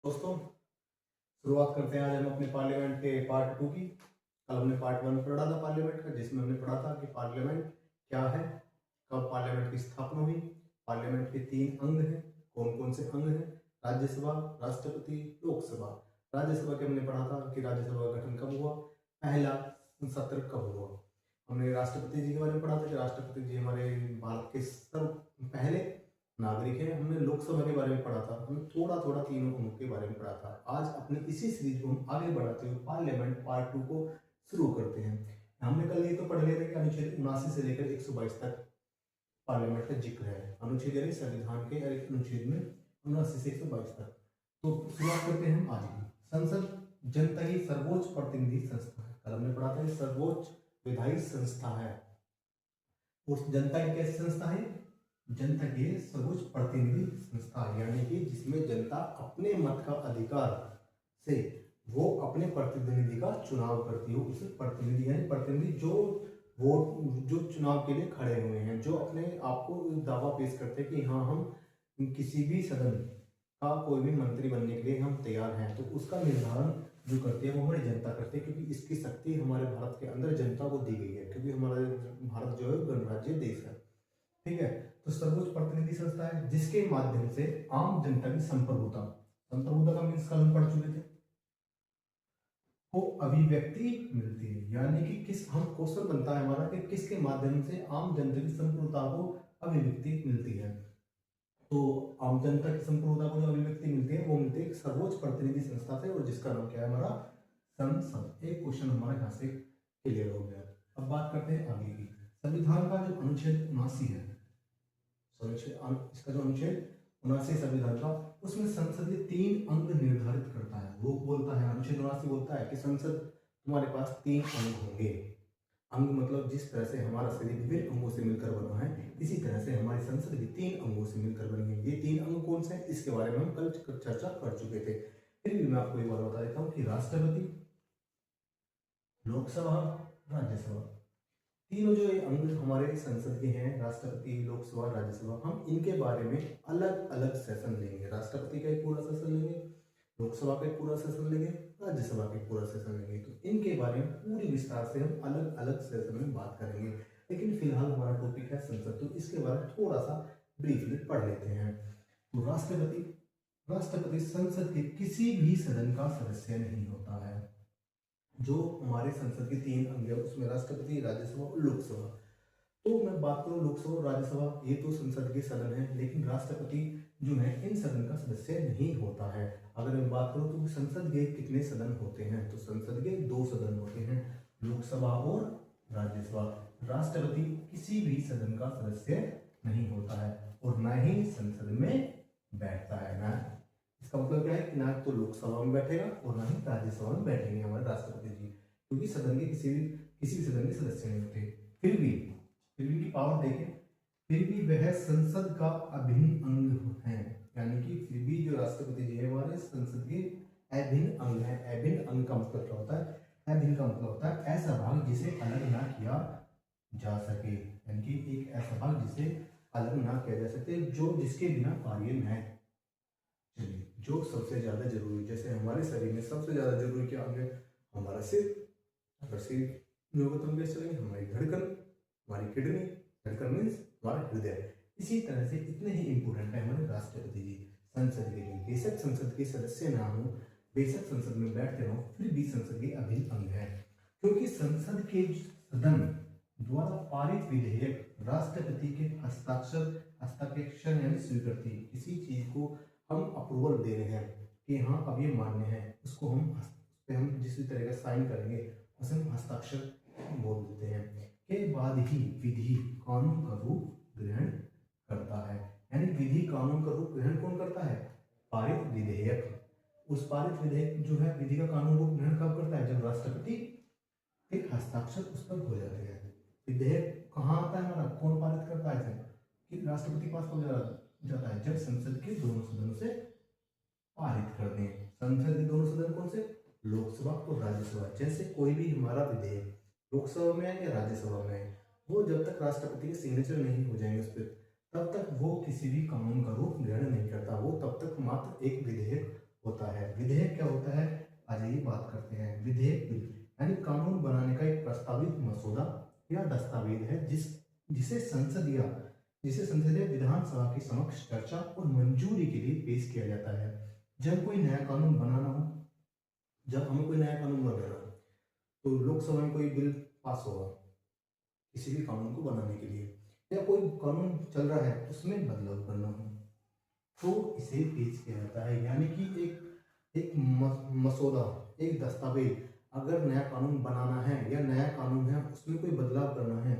दोस्तों, शुरुआत करते हैं आज हम अपने पार्लियामेंट के पार्ट 2 की। कल हमने पार्ट 1 पढ़ा था पार्लियामेंट का, जिसमें हमने पढ़ा था कि पार्लियामेंट क्या है, कब पार्लियामेंट की स्थापना हुई, पार्लियामेंट के 3 अंग हैं, कौन कौन से अंग हैं, राज्यसभा, राष्ट्रपति, लोकसभा। राज्यसभा के हमने पढ़ा था कि राज्यसभा का गठन कब हुआ, पहला सत्र कब हुआ। हमने राष्ट्रपति जी के बारे में पढ़ा था कि राष्ट्रपति जी हमारे भारत के सर्व पहले नागरिक है। हमने लोकसभा के बारे में पढ़ा था, हमने थोड़ा थोड़ा तीनों अंगों के बारे में पढ़ा था। आज अपनी इसी सीरीज को हम आगे बढ़ाते हुए पार्लियामेंट पार्ट 2 को शुरू करते हैं। हमने कल ये तो पढ़ लिया था कि अनुच्छेद 79 से लेकर 122 तक पार्लियामेंट का जिक्र है। अनुच्छेद यानी संविधान के अनुच्छेद में 79 से 122 तक। तो शुरुआत करते हैं हम आज की। संसद जनता की सर्वोच्च प्रतिनिधि संस्था है। कल हमने पढ़ा था सर्वोच्च विधायी संस्था है। उस जनता की कैसी संस्था है? जनता की सर्वोच्च प्रतिनिधि संस्था, यानी कि जिसमें जनता अपने मत का अधिकार से वो अपने प्रतिनिधि का चुनाव करती हो। उसे प्रतिनिधि यानी प्रतिनिधि जो वोट जो चुनाव के लिए खड़े हुए हैं, जो अपने आप को दावा पेश करते हैं कि हाँ हम किसी भी सदन का कोई भी मंत्री बनने के लिए हम तैयार हैं, तो उसका निर्धारण जो करते हैं वो हमारी जनता करती है, क्योंकि इसकी शक्ति हमारे भारत के अंदर जनता को दी गई है, क्योंकि हमारा भारत जो है गणराज्य देश है। ठीक है, तो सर्वोच्च प्रतिनिधि संस्था है जिसके माध्यम से आम जनता की संप्रभुता का मीन्स कल हम पढ़ चुके थे, को अभिव्यक्ति मिलती है। यानी कि किस हम क्वेश्चन बनता है हमारा कि किसके माध्यम से आम जनता की संप्रभुता को अभिव्यक्ति मिलती है। तो आम जनता की संप्रभुता को जो अभिव्यक्ति मिलती है वो मिलती है सर्वोच्च प्रतिनिधि संस्था से, और जिसका नाम क्या है हमारा संसद। एक क्वेश्चन हमारा यहाँ से क्लियर हो गया। अब बात करते हैं आगे की। संविधान का जो अनुच्छेद 79 है, इसका जो अनुच्छेद 79 संविधान का, उसमें संसद के 3 अंग निर्धारित करता है। वो बोलता है, अनुच्छेद 79 बोलता है कि संसद तुम्हारे पास 3 अंग होंगे। अंग मतलब जिस तरह से हमारा शरीर विभिन्न अंगों से मिलकर बना है, इसी तरह से हमारी संसद भी 3 अंगों से मिलकर बनी है। ये 3 अंग कौन से हैं, इसके बारे में हम कल चर्चा कर चुके थे। फिर भी मैं आपको एक बार बता देता हूँ कि राष्ट्रपति, लोकसभा, राज्यसभा, तीनों जो ये अंग हमारे संसद के हैं, राष्ट्रपति, लोकसभा, राज्यसभा, हम इनके बारे में अलग अलग सेशन लेंगे। राष्ट्रपति का एक पूरा सेशन लेंगे, लोकसभा का एक पूरा सेशन लेंगे, राज्यसभा का एक पूरा सेशन लेंगे। तो इनके बारे में पूरी विस्तार से हम अलग अलग सेशन में बात करेंगे। लेकिन फिलहाल हमारा टॉपिक है संसद, तो इसके बारे में थोड़ा सा ब्रीफली पढ़ लेते हैं। तो राष्ट्रपति संसद के किसी भी सदन का सदस्य नहीं होता है। जो हमारे संसद के 3 अंग है उसमें राष्ट्रपति, राज्यसभा और लोकसभा। तो मैं बात करूं लोकसभा और राज्यसभा, ये तो संसद के सदन है, लेकिन राष्ट्रपति जो है इन सदन का सदस्य नहीं होता है। अगर मैं बात करूं तो संसद के कितने सदन होते हैं, तो संसद के 2 सदन होते हैं, लोकसभा और राज्यसभा। राष्ट्रपति किसी भी सदन का सदस्य नहीं होता है और न ही संसद में बैठता है। ना इसका मतलब क्या है कि ना तो लोकसभा में बैठेगा और ना ही राज्यसभा में बैठेंगे हमारे राष्ट्रपति जी, क्योंकि सदन के किसी सदन के सदस्य नहीं होते। फिर भी की पावर देखें, फिर भी वह संसद का अभिन्न अंग है। यानी कि फिर भी जो राष्ट्रपति जी है हमारे संसद के अभिन्न अंग है। अभिन्न अंग का मतलब क्या होता है? अभिन्न का मतलब होता है ऐसा भाग जिसे अलग ना किया जा सके, यानी कि एक ऐसा भाग जिसे अलग ना किया जा सके, जो जिसके बिना कार्य में है। चलिए, जो सबसे ज्यादा जरूरी, जैसे हमारे शरीर में सबसे ज्यादा जरूरी क्या अंग है? हमारा सिर। अगर सिर नहीं होगा तो हम कैसे चलेंगे? हमारी धड़कन, हमारी किडनी, धड़कन मीन्स हमारा हृदय। इसी तरह से इतने ही इंपोर्टेंट है हमारे राष्ट्रपति जी संसद के लिए। बेशक संसद के सदस्य ना हो, बेशक संसद में बैठते रहो, फिर भी संसद के अभिन्न अंग है, क्योंकि संसद के सदन द्वारा पारित विधेयक राष्ट्रपति के हस्ताक्षर यानी स्वीकृति, किसी चीज को हम अप्रूवल दे रहे हैं कि हाँ अब ये मान्य है, उसको हम जिस तरह का साइन करेंगे उसे हम हस्ताक्षर बोल देते हैं, के बाद ही विधि कानून का रूप ग्रहण करता है। यानी विधि कानून का रूप ग्रहण कौन करता है? पारित विधेयक। उस पारित विधेयक जो है विधि का कानून रूप ग्रहण कब करता है? जब राष्ट्रपति के हस्ताक्षर उस पर हो जाते हैं। विधेयक कहाँ आता है हमारा? कौन पारित करता है? कि राष्ट्रपति के पास हो जाता है जब संसद के दोनों सदनों से पारित कर दें। संसद के दोनों सदन कौन से? लोकसभा और राज्यसभा। जैसे कोई भी हमारा विधेयक लोकसभा में है या राज्यसभा में है, वो जब तक राष्ट्रपति के सिग्नेचर नहीं हो जाएंगे उस पर, तब तक वो किसी भी कानून का रूप ग्रहण नहीं करता। वो तब तक मात्र एक विधेयक होता है। विधेयक क्या होता है, आज ये बात करते हैं। विधेयक बिल यानी कानून बनाने का एक प्रस्तावित मसौदा या दस्तावेज है जिसे संसद या विधानसभा के समक्ष चर्चा और मंजूरी के लिए पेश किया जाता है। जब कोई नया कानून बनाना हो, जब हमें कोई नया कानून बनाना हो तो लोकसभा में कोई बिल पास होगा किसी भी कानून को बनाने के लिए, या कोई कानून चल रहा है उसमें बदलाव करना हो तो इसे पेश किया जाता है। यानी कि एक मसौदा, एक दस्तावेज, अगर नया कानून बनाना है या नया कानून है उसमें कोई बदलाव करना है,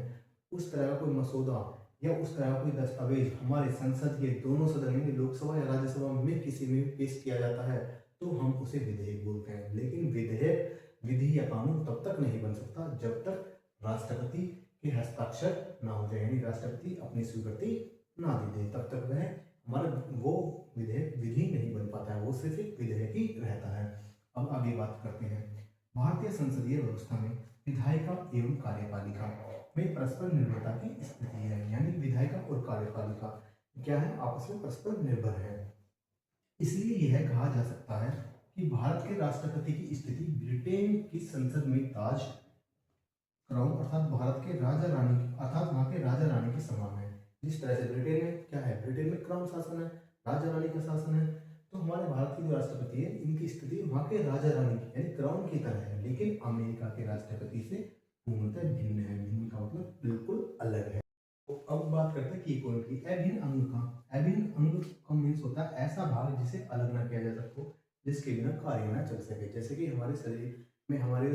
उस तरह का कोई मसौदा या उस तरह का कोई दस्तावेज हमारे संसद के दोनों सदन यानी लोकसभा या राज्यसभा में किसी में पेश किया जाता है तो हम उसे विधेयक बोलते हैं। लेकिन विधेयक, विधि या कानून तब तक नहीं बन सकता जब तक राष्ट्रपति के हस्ताक्षर ना हो जाए, यानी राष्ट्रपति अपनी स्वीकृति ना दे दे, तब तक वह हमारा वो विधेयक विधि नहीं बन पाता है, वो सिर्फ एक विधेयक ही रहता है। अब आगे बात करते हैं। भारतीय संसदीय व्यवस्था में विधायिका एवं कार्यपालिका में परस्पर निर्भरता की स्थिति है, यानी विधायिका और कार्यपालिका क्या है, आपस में परस्पर निर्भर है। इसलिए यह कहा जा सकता है कि भारत के राष्ट्रपति की स्थिति ब्रिटेन की संसद में ताज क्राउन अर्थात भारत के राजा रानी अर्थात वहाँ के राजा रानी के समान है। जिस तरह से ब्रिटेन में क्या है, ब्रिटेन में क्राउन शासन है, राजा रानी का शासन है, तो हमारे भारत के जो राष्ट्रपति है इनकी स्थिति वहाँ के राजा रानी की यानी क्राउन की तरह है, लेकिन अमेरिका के राष्ट्रपति से पूर्णतः भिन्न है। भिन्न का मतलब बिल्कुल अलग है। तो अब बात करते हैं की पॉइंट की। अभिन्न अंग का, अभिन्न अंग का मीन्स होता है ऐसा भाग जिसे अलग ना किया जा सको, जिसके बिना कार्य ना चल सके। जैसे कि हमारे शरीर में हमारे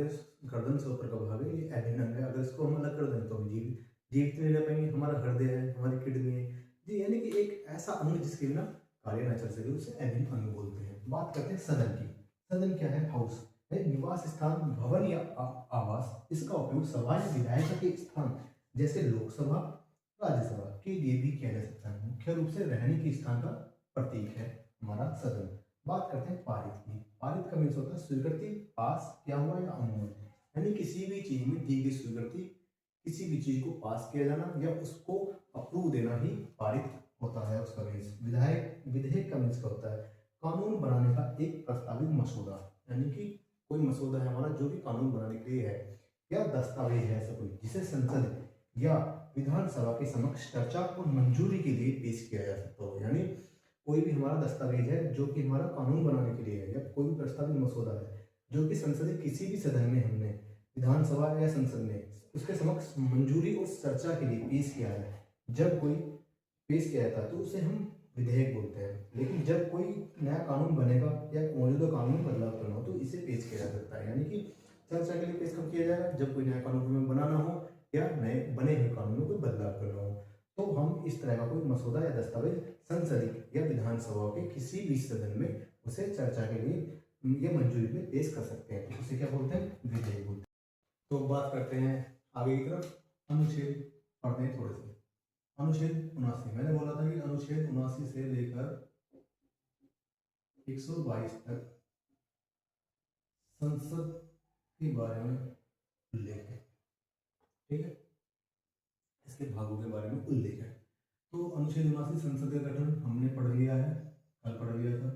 गर्दन से ऊपर का भाग है, ये अभिन्न अंग है, अगर इसको हम अलग कर दें तो हम जीवित नहीं रह पाएंगे। हमारा हृदय है, हमारी किडनी है जी, यानी कि एक ऐसा अंग जिसके बिना कार्य ना चल सके उसे अभिन्न अंग बोलते हैं। बात करते हैं सदन की। सदन क्या है, हाउस निवास स्थान, भवन या आवास। इसका उपयोग सभा या विधायिका के स्थान जैसे लोकसभा राज्यसभा के लिए भी किया जा सकता है। मुख्य रूप से रहने के स्थान का प्रतीक है हमारा सदन। बात करते हैं पारित की। पारित का मीन्स होता है स्वीकृति, पास किया हुआ या अनुमोदन, यानी किसी भी चीज में दी गई स्वीकृति, किसी भी चीज को पास किया जाना या उसको अप्रूव देना ही पारित होता है उसका मीन्स। विधेयक का मीन्स क्या होता है, कानून बनाने का एक प्रस्तावित मसौदा, यानी कि कोई मसौदा है हमारा जो कि कानून बनाने के लिए है, या दस्तावेज है ऐसा कोई जिसे संसद या विधानसभा के समक्ष चर्चा और मंजूरी के लिए पेश किया जा सकता हो। यानी कोई भी हमारा दस्तावेज है जो कि हमारा कानून बनाने के लिए है, या कोई भी प्रस्तावित मसौदा है जो कि संसद के किसी भी सदन में हमने विधानसभा या संसद में उसके समक्ष मंजूरी और चर्चा के लिए पेश किया है, जब कोई पेश किया जाता है तो उसे हम विधेयक बोलते हैं। लेकिन जब कोई नया कानून बनेगा या मौजूदा कानून में बदलाव करना हो तो इसे पेश किया जा सकता है। यानी कि चर्चा के लिए पेश कब किया जाएगा, जब कोई नया कानून हमें बनाना हो या नए बने हुए कानून में कोई बदलाव करना हो, तो हम इस तरह का कोई मसौदा या दस्तावेज संसद या विधानसभा के किसी भी सदन में उसे चर्चा के लिए या मंजूरी में पेश कर सकते हैं, उसे क्या बोलते हैं, विधेयक बोलते हैं। तो बात करते हैं आगे की तरफ, अनुच्छेद पढ़ते हैं थोड़े से। अनुच्छेद 79, मैंने बोला था कि अनुच्छेद 79 से लेकर 122 तक संसद के बारे में उल्लेख है, ठीक है, इसके भागों के बारे में उल्लेख है। तो अनुच्छेद 79 संसद का गठन हमने पढ़ लिया है, कल पढ़ लिया था।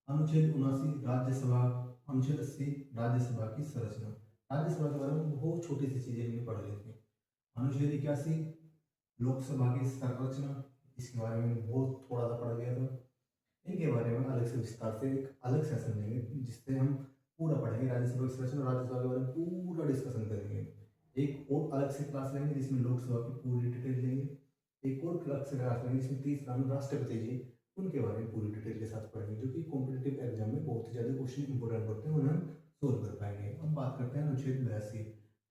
अनुच्छेद 79 राज्यसभा, अनुच्छेद 80 राज्यसभा की संरचना, राज्यसभा के बारे में बहुत छोटी सी चीजें हमने पढ़ ली थी। अनुच्छेद 81 लोकसभा की संरचना, इसके बारे में बहुत थोड़ा सा पढ़ लिया था। इनके बारे में अलग से विस्तार से एक अलग सेशन लेंगे जिससे हम पूरा पढ़ेंगे राज्यसभा की संरचना, राज्यसभा के बारे में पूरा डिस्कशन करेंगे। एक और अलग से क्लास लेंगे जिसमें लोकसभा की पूरी डिटेल लेंगे। एक और अलग से क्लास लेंगे जिसमें 30 नाम राष्ट्रपति जी, उनके बारे में पूरी डिटेल के साथ पढ़ेंगे, जो कि कॉम्पिटिटिव एग्जाम में बहुत ही ज़्यादा क्वेश्चन इंपोर्टेंट होते हैं, उन्हें हम सोल्व कर पाएंगे। अब बात करते हैं अनुच्छेद 82,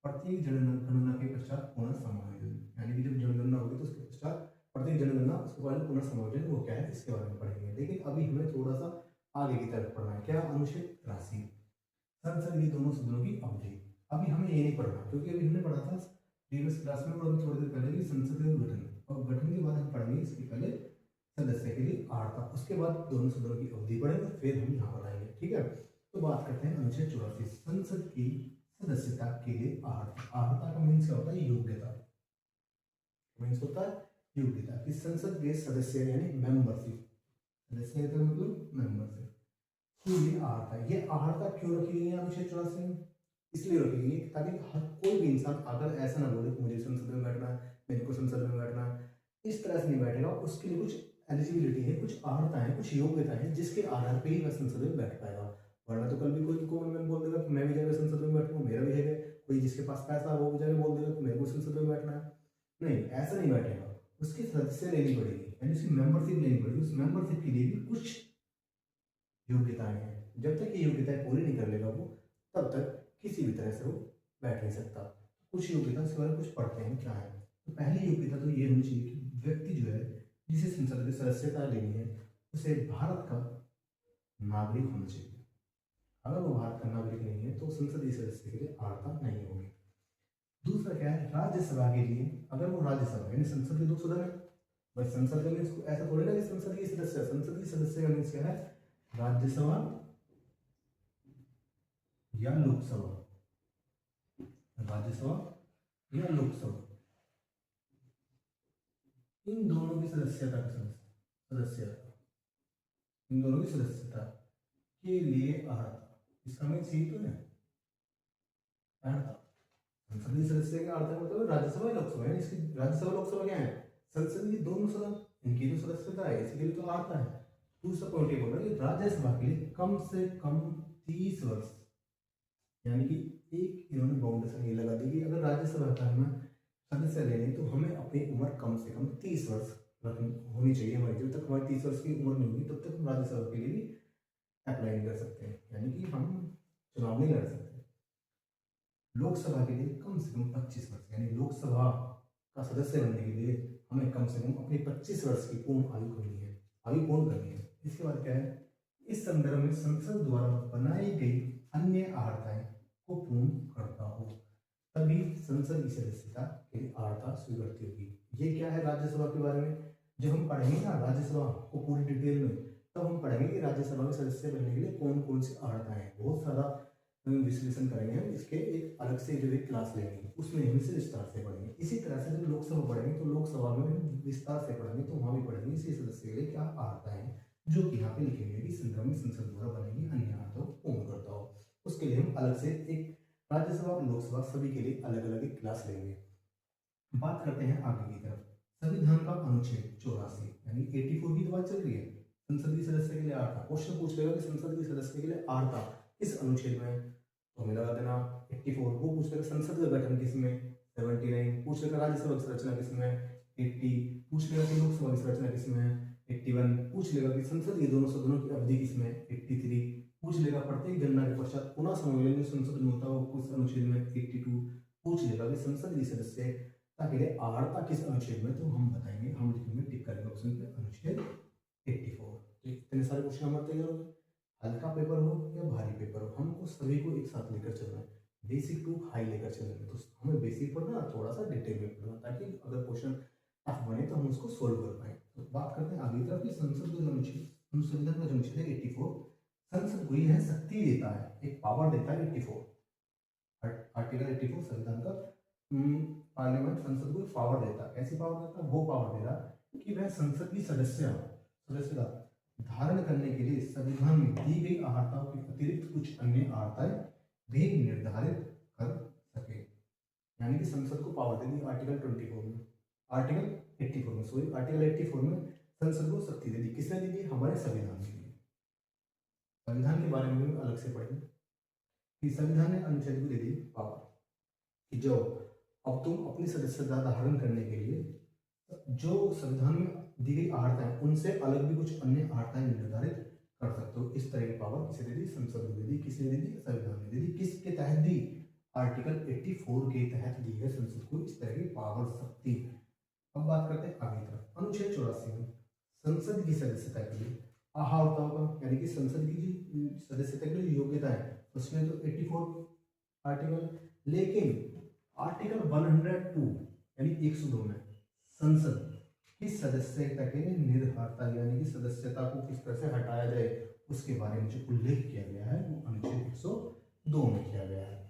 प्रत्येक जनगणना के पश्चात पुनः समायोजन, यानी कि जब जनगणना होगी तो उसके पश्चात प्रत्येक जनगणना उसके बाद पुनः समायोजन वो क्या है इसके बारे में पढ़ेंगे। लेकिन अभी हमें थोड़ा सा आगे की तरफ पढ़ना है। क्या, अनुच्छेद 83 संसद की दोनों सदनों की अवधि। अभी हमें ये नहीं पढ़ना क्योंकि अभी हमने पढ़ा था प्रीवियस क्लास में और अभी थोड़ी देर पहले कि संसद का गठन, और गठन के बाद हम पढ़ेंगे इसके पहले सदस्य के लिए आर्ता, उसके बाद दोनों सदनों की अवधि पढ़ेंगे, फिर हम यहाँ पढ़ाएंगे, ठीक है। तो बात करते हैं अनुच्छेद 84 संसद की सदस्यता के लिए आर्ता। आर्ता का मीन्स क्या होता है, योग्यता, मीन्स होता है योग्यता कि संसद के सदस्य यानी मेंबरशिप, सदस्य का मतलब मेंबरशिप। कि ये आहर्ता है। ये आहर्ता क्यों रखी गई है अनुच्छेद 84 में? इसलिए रखी गई है ताकि हर कोई भी इंसान अगर ऐसा ना बोले कि मुझे संसद में बैठना है, मेरे को संसद में बैठना है, इस तरह से नहीं बैठेगा। उसके लिए कुछ एलिजिबिलिटी है, कुछ अर्हता है, कुछ योग्यता है, जिसके आधार पे ही वह संसद में बैठ पाएगा। वरना तो कल भी कोई कॉमन मैन बोल देगा कि मैं भी जाकर संसद में बैठूंगा, मेरा भी है। कोई जिसके पास पैसा है वो भी जाकर बोल देगा कि मेरे को संसद में बैठना है। नहीं, ऐसा नहीं बैठेगा। उसकी सदस्य लेनी पड़ेगी, यानी उसकी मेंबरशिप लेनी पड़ेगी। उस मेंबरशिप के लिए भी कुछ योग्यताएं हैं। जब तक ये योग्यताएं पूरी नहीं कर लेगा वो, तब तक किसी भी तरह से वो बैठ नहीं सकता। कुछ योग्यता इसके बारे में कुछ पढ़ते हैं क्या है। तो पहली योग्यता तो ये होनी चाहिए कि व्यक्ति जो है जिसे संसद की सदस्यता लेनी है उसे भारत का नागरिक होना चाहिए। अगर वो भारत का नागरिक नहीं है तो संसदीय सदस्य के लिए अर्हता नहीं होगी। दूसरा क्या है, राज्यसभा के लिए अगर वो राज्यसभा यानी संसद के 200 है, बस संसद का मीन्स ऐसा थोड़ी ना कि संसदीय सदस्य। संसदीय सदस्य का मीन्स क्या है, राज्यसभा या लोकसभा, राज्यसभा या लोकसभा, इन दोनों की सदस्यता का सदस्यता इन दोनों की सदस्यता के लिए अर्हता। इसका मीन्स यही तो है अर्हता। संसदीय सदस्य के अर्हता मतलब राज्यसभा या लोकसभा, यानी इसकी राज्यसभा लोकसभा क्या है, संसद की दोनों सदन, इनकी जो सदस्यता है इसके लिए तो अर्हता है। दूसरा पॉइंट ये बोल रहा है कि राज्यसभा के लिए कम से कम 30 वर्ष, यानी कि एक इन्होंने बाउंडेशन ये लगा दी कि अगर राज्यसभा का हमें सदस्य लेने तो हमें अपनी उम्र कम से कम 30 वर्ष होनी चाहिए हमारी। जब तक हमारी 30 वर्ष की उम्र नहीं होगी तब तक हम राज्यसभा के लिए भी अप्लाई नहीं कर सकते हैं, यानी कि हम चुनाव नहीं लड़ सकते। लोकसभा के लिए कम से कम 25 वर्ष, यानी लोकसभा का सदस्य बनने के लिए हमें कम से कम अपनी 25 वर्ष की पूर्ण आयु करनी है, आयु पूर्ण करनी है। इसके बाद क्या है, इस संदर्भ में संसद द्वारा बनाई गई अन्य अर्हताएं को पूर्ण करता हो तभी संसद की सदस्यता के लिए अर्हता स्वीकृति होगी। ये क्या है राज्यसभा के बारे में, जब हम पढ़ेंगे ना राज्यसभा को पूरी डिटेल में, तब हम पढ़ेंगे कि राज्यसभा के सदस्य बनने के लिए कौन कौन सी अर्हताएं हैं। बहुत सारा विश्लेषण करेंगे हम, इसके एक अलग से जो एक क्लास लेंगे उसमें हम इसे विस्तार से पढ़ेंगे। इसी तरह से जब लोकसभा पढ़ेंगे तो लोकसभा में हम विस्तार से पढ़ेंगे, तो वहाँ भी पढ़ेंगे इसी सदस्य के लिए क्या अर्हता है, जो कि यहाँ पे लिखेंगे कि संदर्भ में संसद द्वारा बनेगी अन्य अर्हताओं को पूर्ण करता हो। उसके लिए हम अलग से एक राज्यसभा और लोकसभा सभी के लिए अलग अलग एक क्लास लेंगे। बात करते हैं आगे की तरफ। संविधान का अनुच्छेद 84 यानी 84 की तो बात चल रही है। संसदीय सदस्य के लिए अर्हता, क्वेश्चन पूछ लेगा कि संसदीय सदस्य के लिए अर्हता किस अनुच्छेद में, तो हमें लगा देना 84। वो पूछ लेगा संसद का गठन किसमें, 79। पूछ लेगा राज्यसभा की संरचना किसमें, 80। पूछ लेगा कि लोकसभा की संरचना किसमें, 81। पूछ लेगा कि संसद के दोनों सदनों की अवधि किसमें, 83। पूछ लेगा प्रत्येक गणना के पश्चात पुनः सम्मेलन में संसद में होता हो किस अनुच्छेद में, 82। पूछ लेगा कि संसद की सदस्यता के लिए अर्हता किस अनुच्छेद में, तो हम बताएंगे, हम लिखेंगे टिक करेंगे ऑप्शन पे अनुच्छेद 84। तो इतने सारे क्वेश्चन हमारे तैयार हो गए। हल्का पेपर हो या भारी पेपर हो, हमको सभी को एक साथ लेकर चलना है, बेसिक टू हाई लेकर चलेंगे। तो हमें बेसिक पढ़ना, थोड़ा सा डिटेल में पढ़ना, ताकि अगर क्वेश्चन टफ बने तो हम उसको सोल्व कर पाए। तो बात करते हैं आगे तरफ कि संसद का अनुच्छेद, संविधान का जो अनुच्छेद है 84, संसद को यह शक्ति देता है, एक पावर देता है 84। आर्टिकल 84 संविधान का पार्लियामेंट संसद को पावर देता है। कैसी पावर देता है, वो पावर दे रहा कि वह संसद की सदस्यता धारण करने के लिए संविधान में दी गई अर्हताओं के अतिरिक्त कुछ अन्य अर्हताएं भी निर्धारित कर सके। यानी कि संसद को पावर दे दी आर्टिकल 24 में, आर्टिकल 84 में, सॉरी आर्टिकल 84 में संसद को शक्ति दे दी। किसने दी थी, हमारे संविधान के लिए। संविधान के बारे में अलग से पढ़ेंगे कि संविधान ने अनुच्छेद को दे दी पावर कि जो अब तुम अपनी सदस्यता धारण करने के लिए जो संविधान में दी गई अर्हताएं उनसे अलग भी कुछ अन्य अर्हताएं निर्धारित कर सकते हो। इस तरह की पावर किसे दे दी, संसद को दे दी। किसने दे दी, संविधान ने दे दी। किसके तहत दी, आर्टिकल 84 के तहत दी है संसद को इस तरह की पावर शक्ति। अब बात करते हैं आगे तरफ। अनुच्छेद 84 में संसद की सदस्यता के लिए अर्हताओं का, यानी कि संसद की सदस्यता के लिए योग्यता है, उसमें तो 84 आर्टिकल, लेकिन आर्टिकल 102 यानी 102 में संसद की सदस्यता के लिए निर्भरता, यानी कि सदस्यता को किस तरह से हटाया जाए उसके बारे में जो उल्लेख किया गया है वो अनुच्छेद 102 में किया गया है।